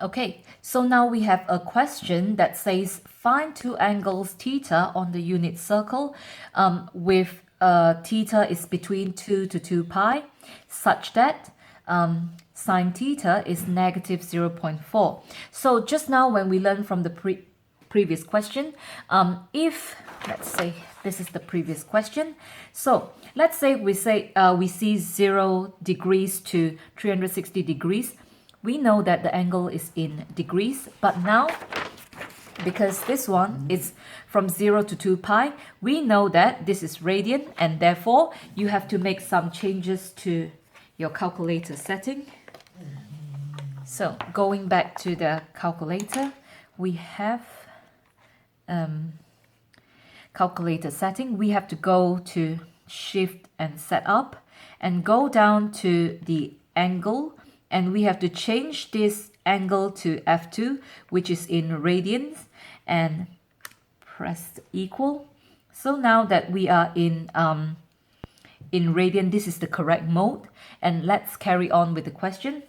Okay, so now we have a question that says find two angles theta on the unit circle with theta is between 2 to 2 pi such that sine theta is negative 0.4. So just now when we learned from the previous question, if let's say this is the previous question, so let's say we see 0 degrees to 360 degrees. We know that the angle is in degrees, but now because this one is from 0 to 2 pi, we know that this is radian, and therefore you have to make some changes to your calculator setting. So going back to the calculator, we have calculator setting. We have to go to shift and setup and go down to the angle, and we have to change this angle to F2, which is in radians, and press equal. So now that we are in radian, this is the correct mode, and let's carry on with the question.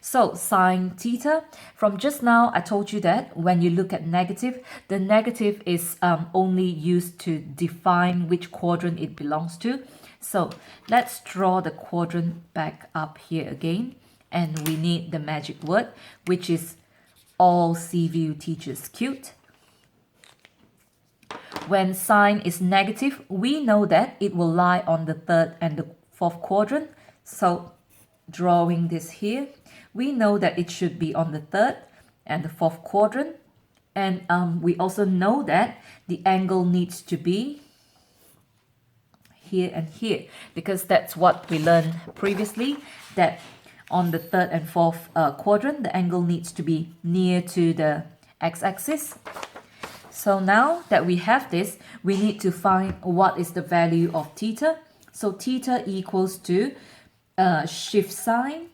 So sine theta, from just now I told you that when you look at negative, the negative is only used to define which quadrant it belongs to. So let's draw the quadrant back up here again, and we need the magic word, which is all CView teachers cute. When sine is negative, we know that it will lie on the third and the fourth quadrant. So drawing this here, we know that it should be on the third and the fourth quadrant. And we also know that the angle needs to be here and here, because that's what we learned previously, that on the third and fourth quadrant, the angle needs to be near to the x-axis. So now that we have this, we need to find what is the value of theta. So theta equals to shift sine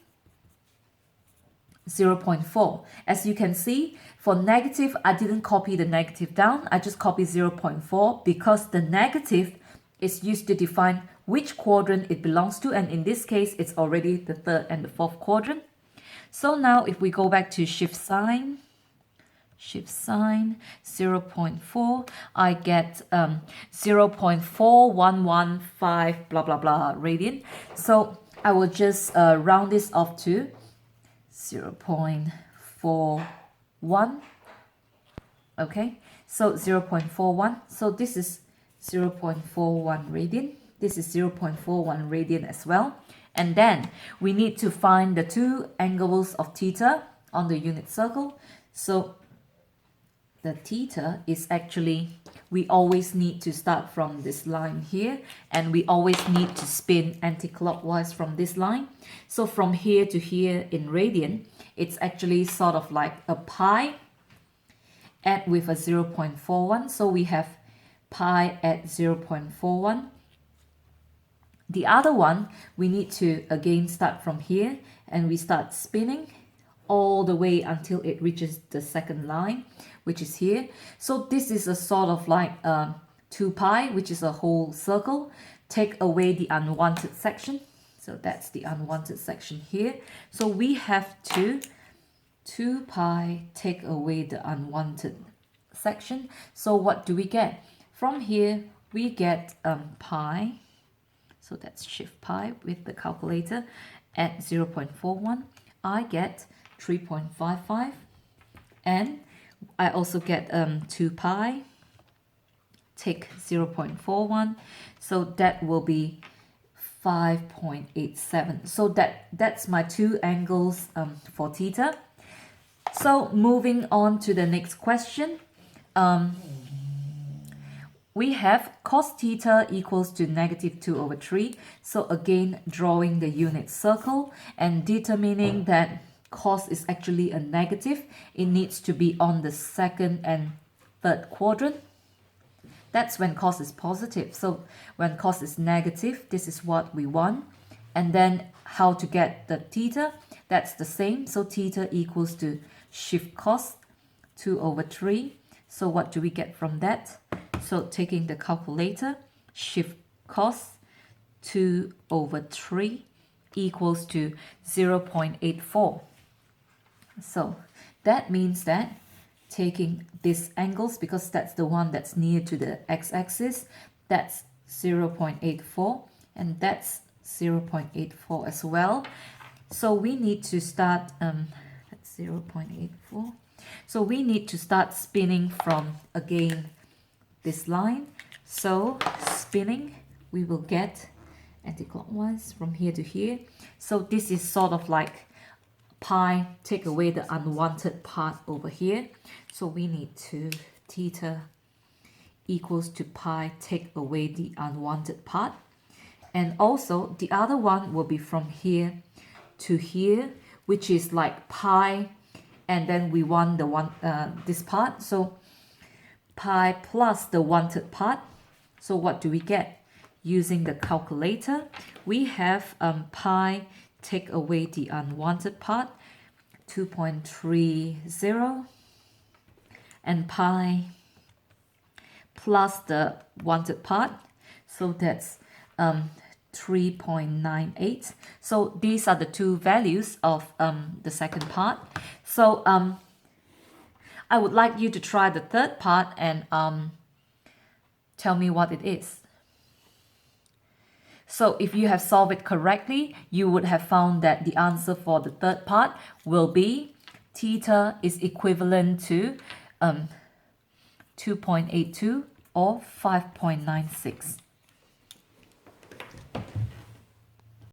0.4. As you can see, for negative, I didn't copy the negative down. I just copied 0.4 because the negative is used to define which quadrant it belongs to, and in this case it's already the third and the fourth quadrant. So now if we go back to shift sine 0.4, I get 0.4115 blah blah blah radian. So I will just round this off to 0.41. Okay, so 0.41. So this is 0.41 radian. This is 0.41 radian as well. And then we need to find the two angles of theta on the unit circle. So the theta is actually, we always need to start from this line here, and we always need to spin anti-clockwise from this line. So from here to here in radian, it's actually sort of like a pi add with a 0.41. So we have pi at 0.41. The other one, we need to again start from here, and we start spinning all the way until it reaches the second line, which is here. So this is a sort of like 2 pi, which is a whole circle. Take away the unwanted section. So that's the unwanted section here. So we have to 2 pi take away the unwanted section. So what do we get? From here, we get pi. So that's shift pi with the calculator at 0.41. I get 3.55, and I also get 2 pi, take 0.41, so that will be 5.87. So that's my two angles for theta. So moving on to the next question, we have cos theta equals to negative 2/3. So again, drawing the unit circle and determining that cos is actually a negative, it needs to be on the second and third quadrant. That's when cos is positive. So when cos is negative, this is what we want. And then how to get the theta, that's the same. So theta equals to shift cos 2/3. So what do we get from that? So taking the calculator, shift cos 2/3 equals to 0.84. So that means that taking these angles, because that's the one that's near to the x-axis, that's 0.84 and that's 0.84 as well. So we need to start that's 0.84. So we need to start spinning from, again, this line. So spinning, we will get anti-clockwise from here to here. So this is sort of like pi, take away the unwanted part over here. So we need to theta equals to pi, take away the unwanted part. And also the other one will be from here to here, which is like pi, and then we want the one this part. So pi plus the wanted part. So what do we get? Using the calculator, we have pi take away the unwanted part, 2.30, and pi plus the wanted part, so that's 3.98. So these are the two values of the second part. So I would like you to try the third part and tell me what it is. So if you have solved it correctly, you would have found that the answer for the third part will be theta is equivalent to 2.82 or 5.96.